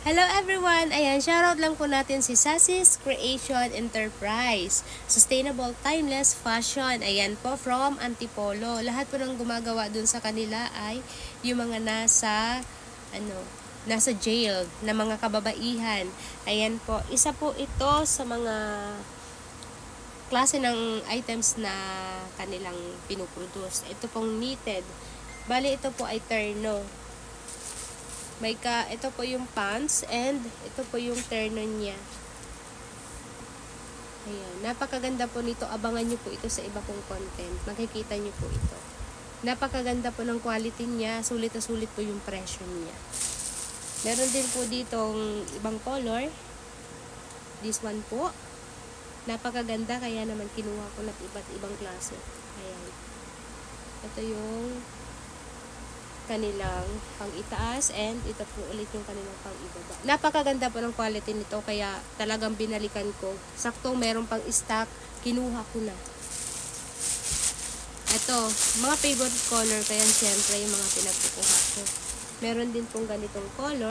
Hello everyone! Ayan, shoutout lang po natin si Sassy's Creation Enterprise. Sustainable Timeless Fashion. Ayan po, from Antipolo. Lahat po ng gumagawa dun sa kanila ay yung mga nasa jail na mga kababaihan. Ayan po, isa po ito sa mga klase ng items na kanilang pinuproduce. Ito pong knitted. Bali, ito po ay terno. Ito po yung pants and ito po yung terno niya. Ayan, napakaganda po nito. Abangan nyo po ito sa iba kong content. Makikita nyo po ito. Napakaganda po ng quality niya. Sulit na sulit po yung presyo niya. Meron din po ditong ibang color. This one po. Napakaganda, kaya naman kinuha ko ng iba't ibang klase. Ayan. Ito yung kanilang pang-itaas and ito po ulit yung kanilang pang-ibaba. Napakaganda po ng quality nito, kaya talagang binalikan ko. Saktong meron pang stock, kinuha ko na. Ito, mga favorite color, kaya siyempre yung mga pinagkukuha ko. Meron din pong ganitong color.